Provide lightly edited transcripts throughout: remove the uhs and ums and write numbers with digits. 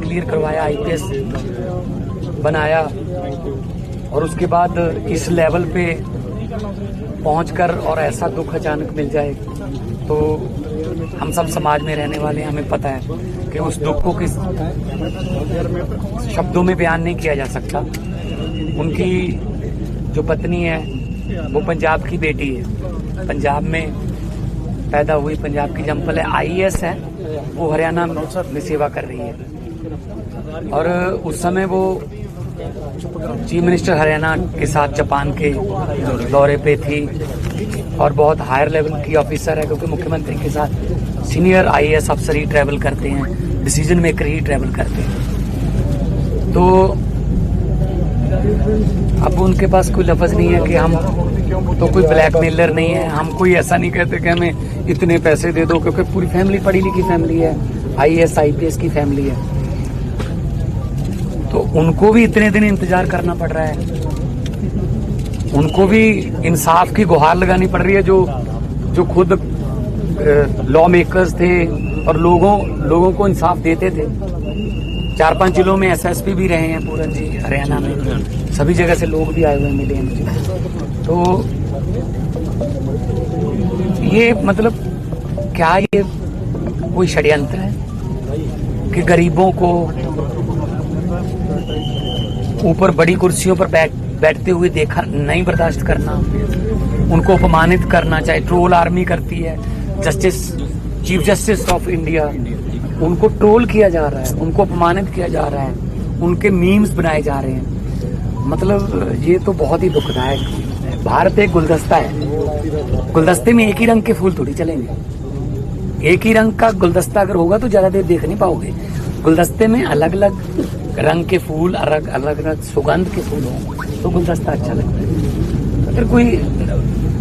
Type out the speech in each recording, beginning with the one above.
Clear करवाया, IPS बनाया, और उसके बाद इस लेवल पे पहुंचकर और ऐसा दुख अचानक मिल जाए तो हम सब समाज में रहने वाले हैं, हमें पता है कि उस दुख को किस शब्दों में बयान नहीं किया जा सकता। उनकी जो पत्नी है वो पंजाब की बेटी है, पंजाब में पैदा हुई, पंजाब की जम्पल है, आईएएस है, वो हरियाणा में सेवा कर रही है। और उस समय वो चीफ मिनिस्टर हरियाणा के साथ जापान के दौरे पे थी और बहुत हायर लेवल की ऑफिसर है, क्योंकि मुख्यमंत्री के साथ सीनियर आईएएस अफसर ही ट्रैवल करते हैं, डिसीजन मेकर ही ट्रैवल करते हैं। तो अब उनके पास कोई लफ्ज नहीं है कि हम तो कोई ब्लैकमेलर नहीं है, हम कोई ऐसा नहीं कहते कि हमें इतने पैसे दे दो, क्योंकि पूरी फैमिली पढ़ी लिखी फैमिली है, आईएएस आईपीएस की फैमिली है। तो उनको भी इतने दिन इंतजार करना पड़ रहा है, उनको भी इंसाफ की गुहार लगानी पड़ रही है, जो खुद लॉ मेकर्स थे और लोगों को इंसाफ देते थे। 4-5 जिलों में एसएसपी भी रहे हैं पूरन जी हरियाणा में, सभी जगह से लोग भी आए हुए मिले हैं मुझे। तो ये मतलब क्या ये कोई षड्यंत्र है कि गरीबों को ऊपर बड़ी कुर्सियों पर बैठते हुए देखा नहीं बर्दाश्त करना, उनको अपमानित करना, चाहे ट्रोल आर्मी करती है, चीफ जस्टिस ऑफ इंडिया, उनको ट्रोल किया जा रहा है, उनको अपमानित किया जा रहा है, उनके मीम्स बनाए जा रहे हैं। मतलब ये तो बहुत ही दुखदायक है। भारत एक गुलदस्ता है, गुलदस्ते में एक ही रंग के फूल थोड़ी चलेंगे। एक ही रंग का गुलदस्ता अगर होगा तो ज्यादा देर देख नहीं पाओगे। गुलदस्ते में अलग अलग रंग के फूल, अलग अलग सुगंध के फूल हों तो गुलदस्ता अच्छा लगता है। अगर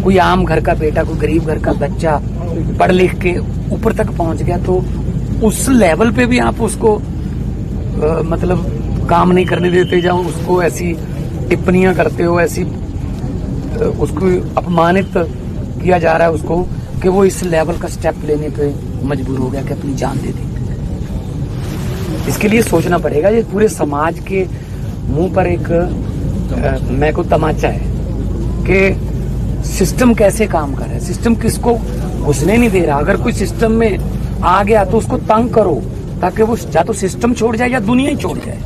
कोई आम घर का बेटा, कोई गरीब घर का बच्चा पढ़ लिख के ऊपर तक पहुंच गया तो उस लेवल पे भी आप उसको मतलब काम नहीं करने देते, जहाँ उसको ऐसी टिप्पणियां करते हो, ऐसी उसको अपमानित किया जा रहा है उसको, कि वो इस लेवल का स्टेप लेने पे मजबूर हो गया कि अपनी जान दे दे। इसके लिए सोचना पड़ेगा। ये पूरे समाज के मुंह पर एक मैं को तमाचा है कि सिस्टम कैसे काम कर रहा है, सिस्टम किसको घुसने नहीं दे रहा। अगर कोई सिस्टम में आ गया तो उसको तंग करो, ताकि वो या तो सिस्टम छोड़ जाए या दुनिया ही छोड़ जाए।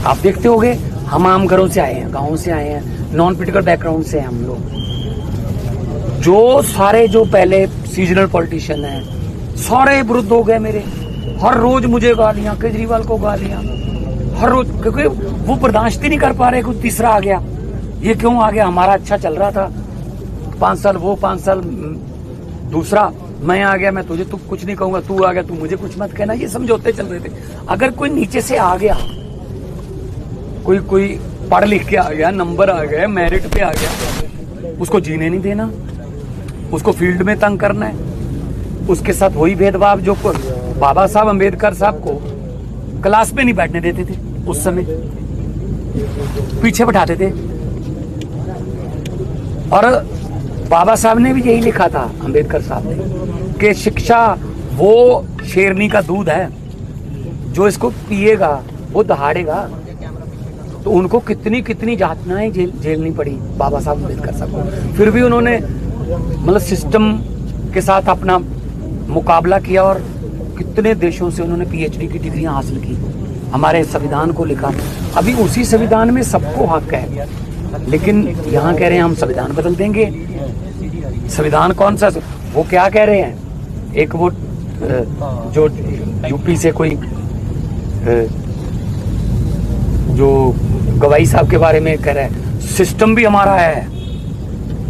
आप देखते होंगे, हम आम घरों से आए हैं, गाँव से आए हैं, नॉन पॉलिटिकल बैकग्राउंड से हैं हम लोग। जो सारे जो पहले सीजनल पॉलिटिशियन हैं सारे विरुद्ध हो गए मेरे। हर रोज मुझे गालियां, केजरीवाल को गालियां, हर रोज, क्योंकि वो बर्दाश्त ही नहीं कर पा रहे। कुछ तीसरा आ गया, ये क्यों आ गया? हमारा अच्छा चल रहा था, 5 साल वो, 5 साल दूसरा, मैं आ गया, मैं तुझे तू कुछ नहीं कहूंगा, तू आ गया, तू मुझे कुछ मत कहना, ये समझौते चल रहे थे। अगर कोई नीचे से आ गया, कोई पढ़ लिख के आ गया, नंबर आ गया, मेरिट पे आ गया, उसको जीने नहीं देना, उसको फील्ड में तंग करना है, उसके साथ वही भेदभाव जो बाबा साहब अम्बेडकर साहब को क्लास में नहीं बैठने देते थे, उस समय पीछे बैठाते थे। और बाबा साहब ने भी यही लिखा था, अम्बेडकर साहब ने, कि शिक्षा वो शेरनी का दूध है, जो इसको पिएगा वो दहाड़ेगा। तो उनको कितनी यातनाएं झेलनी पड़ी बाबा साहब अम्बेडकर साहब को, फिर भी उन्होंने मतलब सिस्टम के साथ अपना मुकाबला किया और कितने देशों से उन्होंने पीएचडी की डिग्रियां हासिल की, हमारे संविधान को लिखा। अभी उसी संविधान में सबको हक है, लेकिन यहाँ कह रहे हैं हम संविधान बदल देंगे। संविधान कौन सा? वो क्या कह रहे हैं, एक वो जो यूपी से कोई जो गवाही साहब के बारे में कह रहे हैं, सिस्टम भी हमारा है,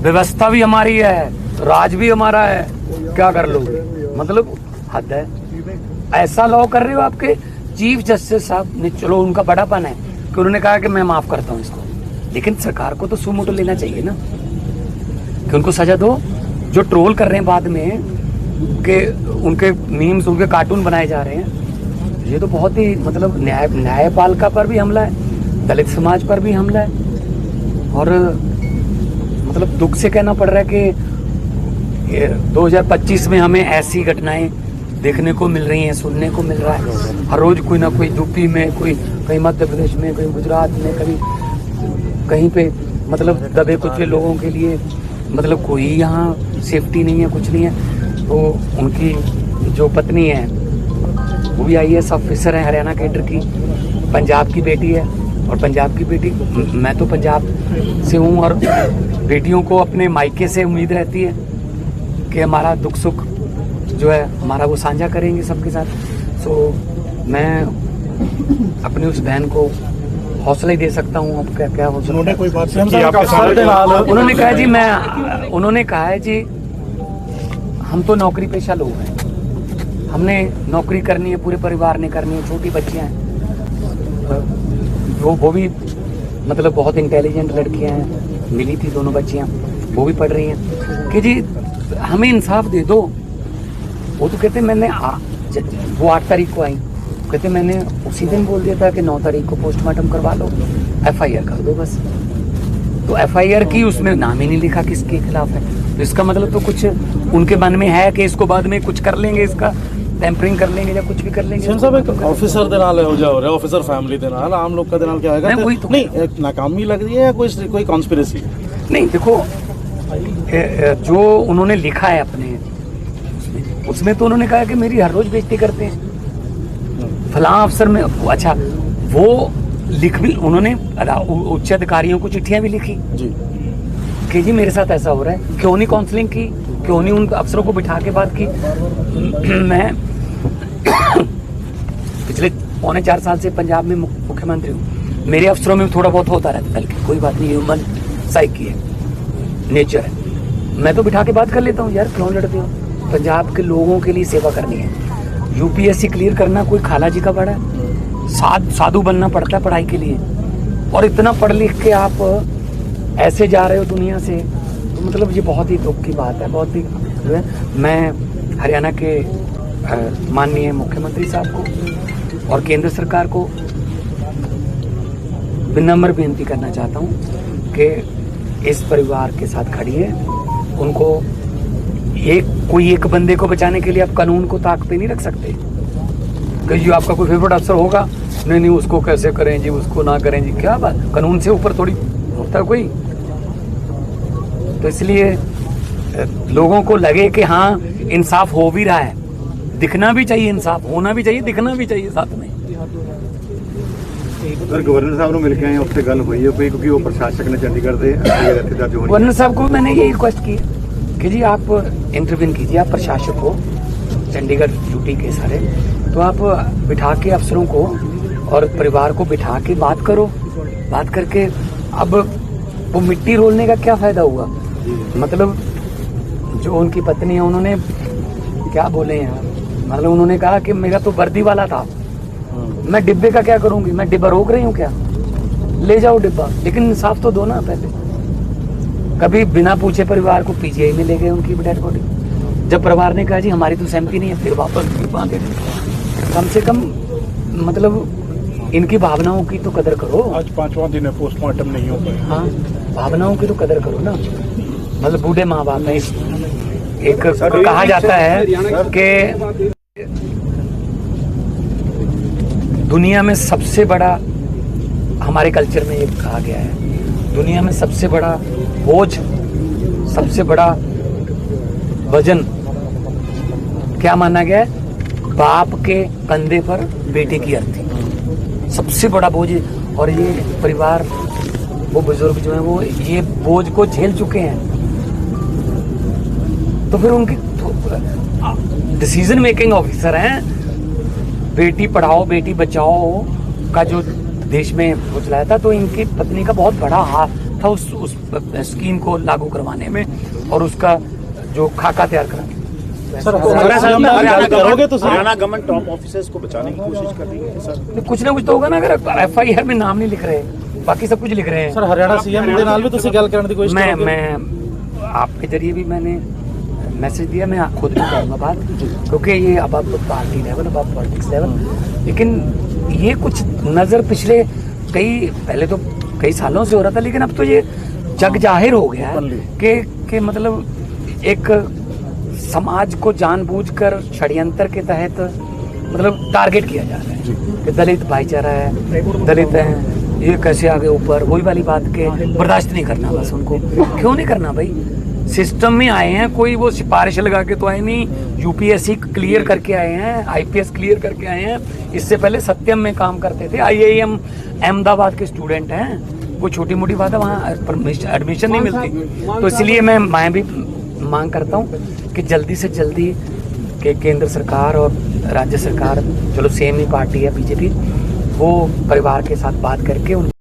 व्यवस्था भी हमारी है, राज भी हमारा है, क्या कर लोगे? मतलब हद है। ऐसा लॉ कर रहे हो। आपके चीफ जस्टिस साहब ने, चलो उनका बड़ापन है कि उन्होंने कहा कि मैं माफ करता हूं इसको, लेकिन सरकार को तो सुमोटो लेना चाहिए ना, कि उनको सजा दो। जो ट्रोल कर रहे हैं बाद में कि उनके मीम्स, उनके कार्टून बनाए जा रहे हैं, ये तो बहुत ही मतलब न्यायपालिका पर भी हमला है, दलित समाज पर भी हमला है। और मतलब दुख से कहना पड़ रहा है कि 2025 में हमें ऐसी घटनाएं देखने को मिल रही हैं, सुनने को मिल रहा है। हर रोज कोई ना कोई यूपी में, कोई कहीं मध्य प्रदेश में, कहीं गुजरात में, कहीं कहीं पे मतलब दबे कुचले लोगों के लिए मतलब कोई यहाँ सेफ्टी नहीं है, कुछ नहीं है। तो उनकी जो पत्नी है वो भी IAS ऑफिसर है, हरियाणा कैडर की, पंजाब की बेटी है। और पंजाब की बेटी, मैं तो पंजाब से हूँ और बेटियों को अपने मायके से उम्मीद रहती है कि हमारा दुख सुख जो है हमारा वो साझा करेंगे सबके साथ। सो मैं अपनी उस बहन को हौसला ही दे सकता हूँ। अब क्या क्या हो सकता है। उन्होंने कोई बात नहीं की आपके साथ? उन्होंने कहा जी उन्होंने कहा है जी हम तो नौकरी पेशा लोग हैं, हमने नौकरी करनी है, पूरे परिवार ने करनी है, छोटी बच्चियां हैं, वो भी मतलब बहुत इंटेलिजेंट लड़कियां हैं, मिली थी दोनों बच्चियां, वो भी पढ़ रही हैं कि जी हमें इंसाफ दे दो। वो तो कहते मैंने वो 8 तारीख को आई, कहते मैंने उसी दिन बोल दिया था कि 9 तारीख को पोस्टमार्टम करवा लो, FIR कर दो बस। तो FIR की उसमें नाम ही नहीं लिखा किसके खिलाफ है। तो इसका मतलब तो कुछ उनके मन में है कि इसको बाद में कुछ कर लेंगे, इसका टेम्परिंग कर लेंगे या कुछ भी कर लेंगे। साहब एक ऑफिसर दे नाल हो जा रहा है, ऑफिसर फैमिली दे नाल, आम लोग का दे नाल क्या होगा? नहीं, वही तो नहीं, एक नाकामी लग रही है या कोई कॉन्स्पिरेसी? नहीं, देखो जो उन्होंने लिखा है अपने उसमें तो उन्होंने कहा कि मेरी हर रोज बेइज्जती करते हैं फलां अफसर में। अच्छा, वो लिख भी उन्होंने उच्च अधिकारियों को चिट्ठियां भी लिखी जी कि जी मेरे साथ ऐसा हो रहा है, क्यों नहीं काउंसलिंग की, क्यों नहीं उन अफसरों को बिठा के बात की। मैं पिछले 3.25 साल से पंजाब में मुख्यमंत्री हूँ, मेरे अफसरों में थोड़ा बहुत होता रहता है, कोई बात नहीं, ह्यूमन साइकी है, नेचर है, मैं तो बिठा के बात कर लेता हूँ। यार क्यों लड़ते हो? पंजाब के लोगों के लिए सेवा करनी है। UPSC क्लियर करना कोई खाला जी का बड़ा है, साधु बनना पड़ता है पढ़ाई के लिए, और इतना पढ़ लिख के आप ऐसे जा रहे हो दुनिया से, तो मतलब ये बहुत ही दुख की बात है, बहुत ही जो है। मैं हरियाणा के माननीय मुख्यमंत्री साहब को और केंद्र सरकार को विनम्र बेनती करना चाहता हूँ कि इस परिवार के साथ खड़िए। उनको कोई एक बंदे को बचाने के लिए आप कानून को ताक पे नहीं रख सकते कि जो आपका कोई फेवरेट अफसर होगा, नहीं उसको कैसे करें जी, उसको ना करें जी, क्या बात, कानून से ऊपर थोड़ी होता है कोई। तो इसलिए लोगों को लगे कि हाँ इंसाफ हो भी रहा है, दिखना भी चाहिए, इंसाफ होना भी चाहिए, दिखना भी चाहिए साथ में। सर गवर्नर साहब ने मिल के आए, उससे गल हुई है कोई, क्योंकि वो प्रशासक ने चंडीगढ़ से गवर्नर साहब को मैंने ये रिक्वेस्ट की कि जी आप इंटरव्यून कीजिए, आप प्रशासक हो चंडीगढ़ यूटी के सारे, तो आप बिठा के अफसरों को और परिवार को बिठा के बात करो, बात करके अब वो मिट्टी रोलने का क्या फायदा हुआ। मतलब जो उनकी पत्नी है उन्होंने क्या बोले हैं, मतलब उन्होंने कहा कि मेरा तो वर्दी वाला था, मैं डिब्बे का क्या करूंगी, मैं डिब्बा रोक रही हूँ क्या, ले जाओ डिब्बा, लेकिन इंसाफ तो दो ना। पहले कभी बिना पूछे परिवार को PGI में ले गए उनकी डेड बॉडी, जब परिवार ने कहा जी हमारी तो सहमति नहीं है, फिर वापस बांधे। कम से कम मतलब इनकी भावनाओं की तो कदर करो। आज 5वां दिन है, पोस्टमार्टम नहीं हो पाया। हाँ, भावनाओं की तो कदर करो ना। मतलब बूढ़े माँ बाप है, एक कहा जाता है कि दुनिया में सबसे बड़ा, हमारे कल्चर में ये कहा गया है, दुनिया में सबसे बड़ा बोझ, सबसे बड़ा वजन क्या माना गया है? बाप के कंधे पर बेटे की अर्थी, सबसे बड़ा बोझ। और ये परिवार, वो बुजुर्ग जो है वो ये बोझ को झेल चुके हैं, तो फिर उनकी डिसीजन मेकिंग ऑफिसर हैं। बेटी पढ़ाओ बेटी बचाओ का जो देश में वो चलाया था, तो इनकी पत्नी का बहुत बड़ा हाथ था उस स्कीम को लागू करवाने में और उसका जो खाका तैयार कराने। सर करोगे तो हरियाणा गवर्नमेंट टॉप ऑफिसर्स को बचाने की कोशिश कर रही है सर? कुछ ना कुछ तो होगा ना, अगर FIR में नाम नहीं लिख रहे, बाकी सब कुछ लिख रहे हैं। सर हरियाणा CM ਦੇ ਨਾਲ भी ਤੁਸੀਂ ਗੱਲ ਕਰਨ ਦੀ कोशिश करोगे? मैं आपके जरिए भी मैंने मैसेज दिया, मैं खुद भी करूँगा बात, क्योंकि ये अब पार्टी लेवल, अब पॉलिटिक्स लेवल, लेकिन ये कुछ नज़र पिछले पहले तो कई सालों से हो रहा था, लेकिन अब तो ये जग जाहिर हो गया है कि मतलब एक समाज को जानबूझकर षड्यंत्र के तहत मतलब टारगेट किया जा रहा है कि दलित भाईचारा है, दलित हैं, ये कैसे आगे ऊपर, वही वाली बात के बर्दाश्त नहीं करना बस उनको। क्यों नहीं करना भाई, सिस्टम में आए हैं, कोई वो सिफारिश लगा के तो आए नहीं, यूपीएससी क्लियर करके आए हैं, आईपीएस क्लियर करके आए हैं। इससे पहले सत्यम में काम करते थे, आईआईएम अहमदाबाद के स्टूडेंट हैं। कोई छोटी मोटी बात है, वहाँ एडमिशन नहीं मिलती। तो इसलिए मैं भी मांग करता हूँ कि जल्दी से जल्दी कि केंद्र सरकार और राज्य सरकार, चलो सेम ही पार्टी है बीजेपी, वो परिवार के साथ बात करके उन